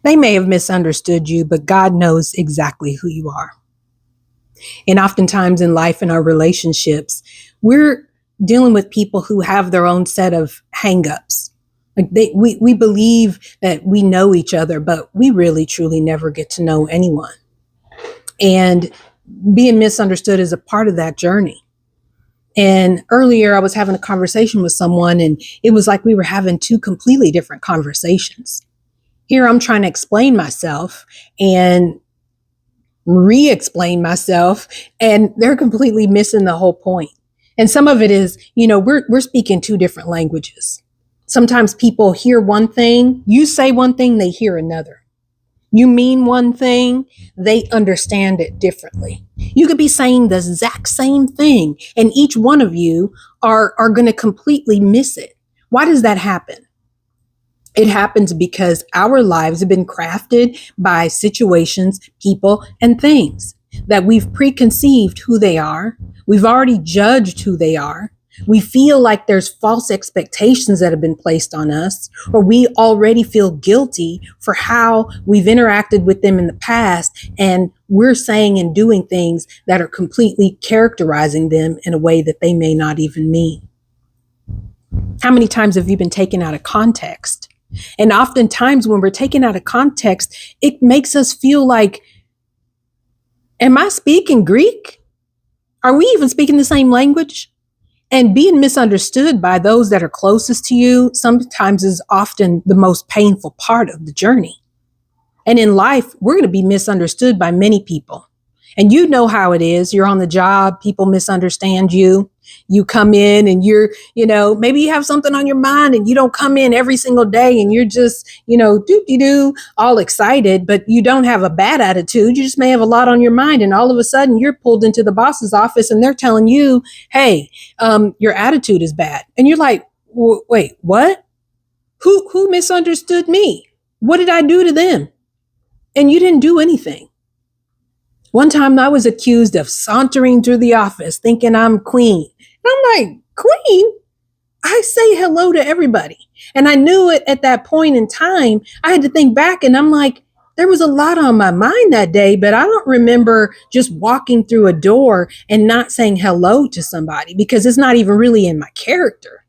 They may have misunderstood you, but God knows exactly who you are. And oftentimes in life, in our relationships, we're dealing with people who have their own set of hangups. We believe that we know each other, but we really truly never get to know anyone. And being misunderstood is a part of that journey. And earlier, I was having a conversation with someone, and it was like we were having two completely different conversations. Here, I'm trying to explain myself and re explain myself, and they're completely missing the whole point. And some of it is, we're speaking two different languages. Sometimes people hear one thing, you say one thing, they hear another. You mean one thing, they understand it differently. You could be saying the exact same thing, and each one of you are going to completely miss it. Why does that happen? It happens because our lives have been crafted by situations, people, and things that we've preconceived who they are. We've already judged who they are. We feel like there's false expectations that have been placed on us, or we already feel guilty for how we've interacted with them in the past. And we're saying and doing things that are completely characterizing them in a way that they may not even mean. How many times have you been taken out of context? And oftentimes when we're taken out of context, it makes us feel like, am I speaking Greek? Are we even speaking the same language? And being misunderstood by those that are closest to you sometimes is often the most painful part of the journey. And in life, we're going to be misunderstood by many people. And you know how it is. You're on the job, people misunderstand you. You come in and maybe you have something on your mind and you don't come in every single day and you're just, doo-dee-doo, all excited, but you don't have a bad attitude. You just may have a lot on your mind. And all of a sudden you're pulled into the boss's office and they're telling you, hey, your attitude is bad. And you're like, wait, what? Who misunderstood me? What did I do to them? And you didn't do anything. One time I was accused of sauntering through the office thinking I'm queen. And I'm like, queen? I say hello to everybody. And I knew it at that point in time. I had to think back and I'm like, there was a lot on my mind that day, but I don't remember just walking through a door and not saying hello to somebody because it's not even really in my character.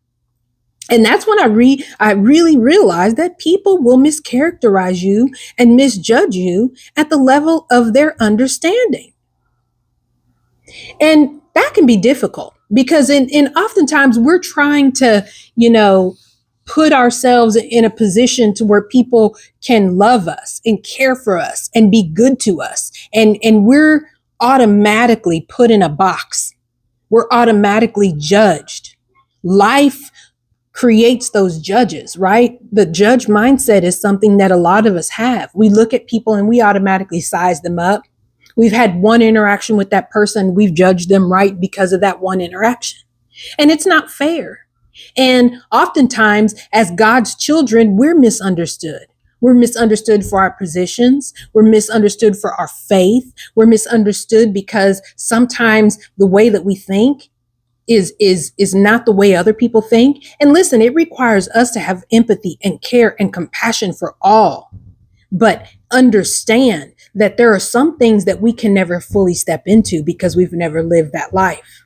And that's when I really realized that people will mischaracterize you and misjudge you at the level of their understanding. And that can be difficult because in oftentimes we're trying to, put ourselves in a position to where people can love us and care for us and be good to us. And we're automatically put in a box. We're automatically judged. Life creates those judges, right? The judge mindset is something that a lot of us have. We look at people and we automatically size them up. We've had one interaction with that person. We've judged them right because of that one interaction. And it's not fair. And oftentimes as God's children, we're misunderstood. We're misunderstood for our positions. We're misunderstood for our faith. We're misunderstood because sometimes the way that we think is not the way other people think. And listen, it requires us to have empathy and care and compassion for all, but understand that there are some things that we can never fully step into because we've never lived that life.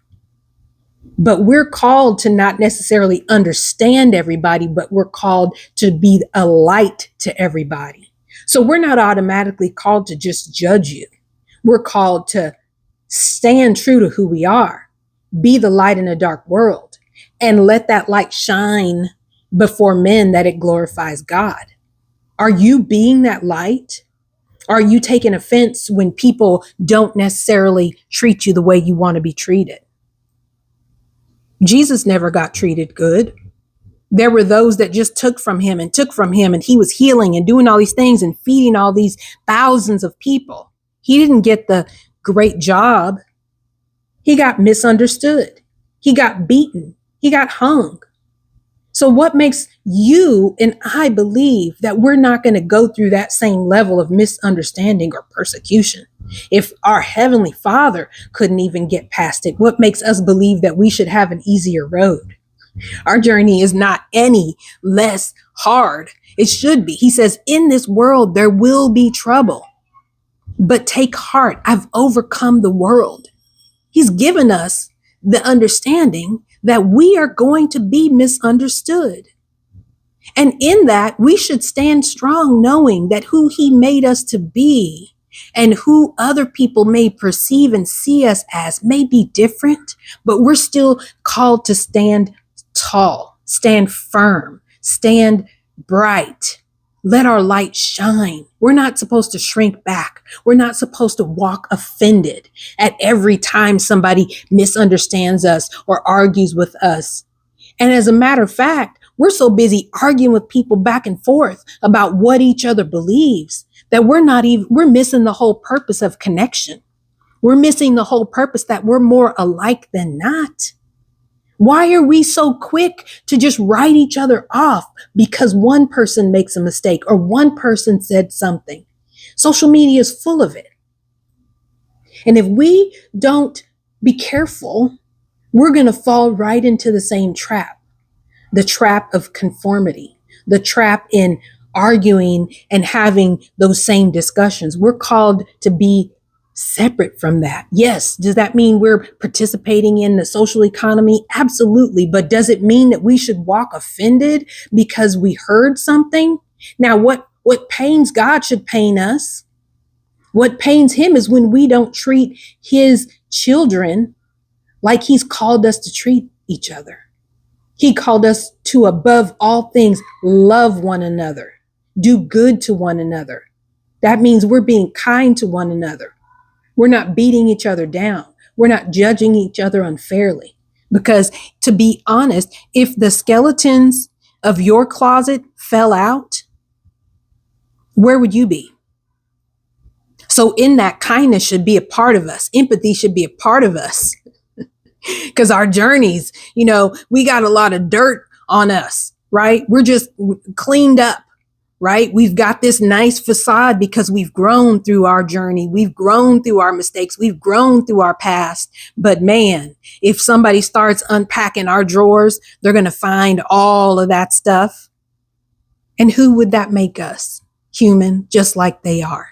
But we're called to not necessarily understand everybody, but we're called to be a light to everybody. So we're not automatically called to just judge you. We're called to stand true to who we are. Be the light in a dark world and let that light shine before men that it glorifies God. Are you being that light? Are you taking offense when people don't necessarily treat you the way you want to be treated? Jesus never got treated good. There were those that just took from him, and he was healing and doing all these things and feeding all these thousands of people. He didn't get the great job. He got misunderstood. He got beaten. He got hung. So what makes you and I believe that we're not going to go through that same level of misunderstanding or persecution? If our Heavenly Father couldn't even get past it, what makes us believe that we should have an easier road? Our journey is not any less hard. It should be. He says, in this world, there will be trouble, but take heart. I've overcome the world. He's given us the understanding that we are going to be misunderstood. And in that, we should stand strong, knowing that who he made us to be and who other people may perceive and see us as may be different, but we're still called to stand tall, stand firm, stand bright. Let our light shine. We're not supposed to shrink back. We're not supposed to walk offended at every time somebody misunderstands us or argues with us. And as a matter of fact, we're so busy arguing with people back and forth about what each other believes that we're missing the whole purpose of connection. We're missing the whole purpose that we're more alike than not. Why are we so quick to just write each other off because one person makes a mistake or one person said something? Social media is full of it. And if we don't be careful, we're going to fall right into the same trap. The trap of conformity, the trap in arguing and having those same discussions. We're called to be separate from that. Yes. Does that mean we're participating in the social economy? Absolutely. But does it mean that we should walk offended because we heard something? Now, what pains God should pain us. What pains him is when we don't treat his children like he's called us to treat each other. He called us to, above all things, love one another, do good to one another. That means we're being kind to one another. We're not beating each other down. We're not judging each other unfairly. Because to be honest, if the skeletons of your closet fell out, where would you be? So in that, kindness should be a part of us. Empathy should be a part of us. Because our journeys, we got a lot of dirt on us, right? We're just cleaned up, right? We've got this nice facade because we've grown through our journey. We've grown through our mistakes. We've grown through our past. But man, if somebody starts unpacking our drawers, they're going to find all of that stuff. And who would that make us? Human, just like they are.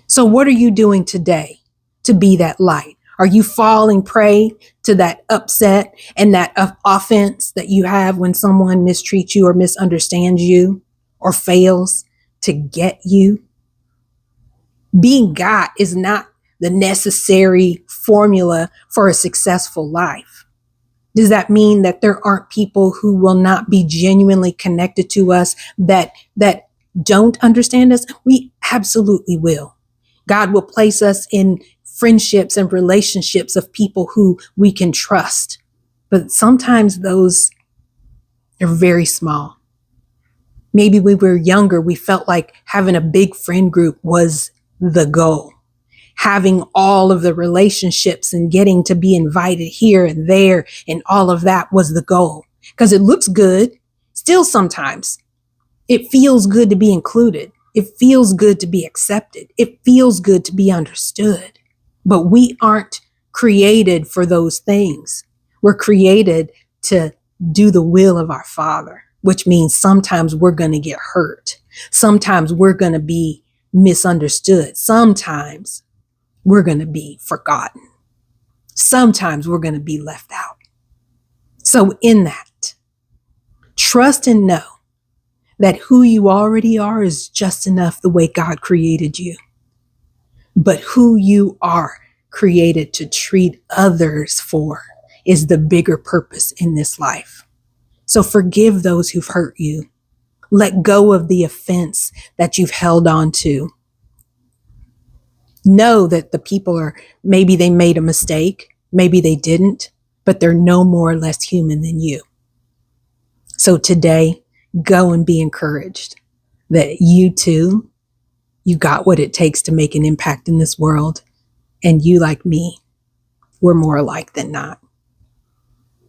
So what are you doing today to be that light? Are you falling prey to that upset and that offense that you have when someone mistreats you or misunderstands you or fails to get you? Being got is not the necessary formula for a successful life. Does that mean that there aren't people who will not be genuinely connected to us that don't understand us? We absolutely will. God will place us in friendships and relationships of people who we can trust. But sometimes those are very small. Maybe when we were younger, we felt like having a big friend group was the goal. Having all of the relationships and getting to be invited here and there and all of that was the goal. Because it looks good. Still sometimes it feels good to be included. It feels good to be accepted. It feels good to be understood. But we aren't created for those things. We're created to do the will of our Father, which means sometimes we're going to get hurt. Sometimes we're going to be misunderstood. Sometimes we're going to be forgotten. Sometimes we're going to be left out. So in that, trust and know that who you already are is just enough the way God created you. But who you are created to treat others for is the bigger purpose in this life. So forgive those who've hurt you. Let go of the offense that you've held on to. Know that the people maybe they made a mistake, maybe they didn't, but they're no more or less human than you. So today, go and be encouraged that you too, you got what it takes to make an impact in this world. And you, like me, we're more alike than not.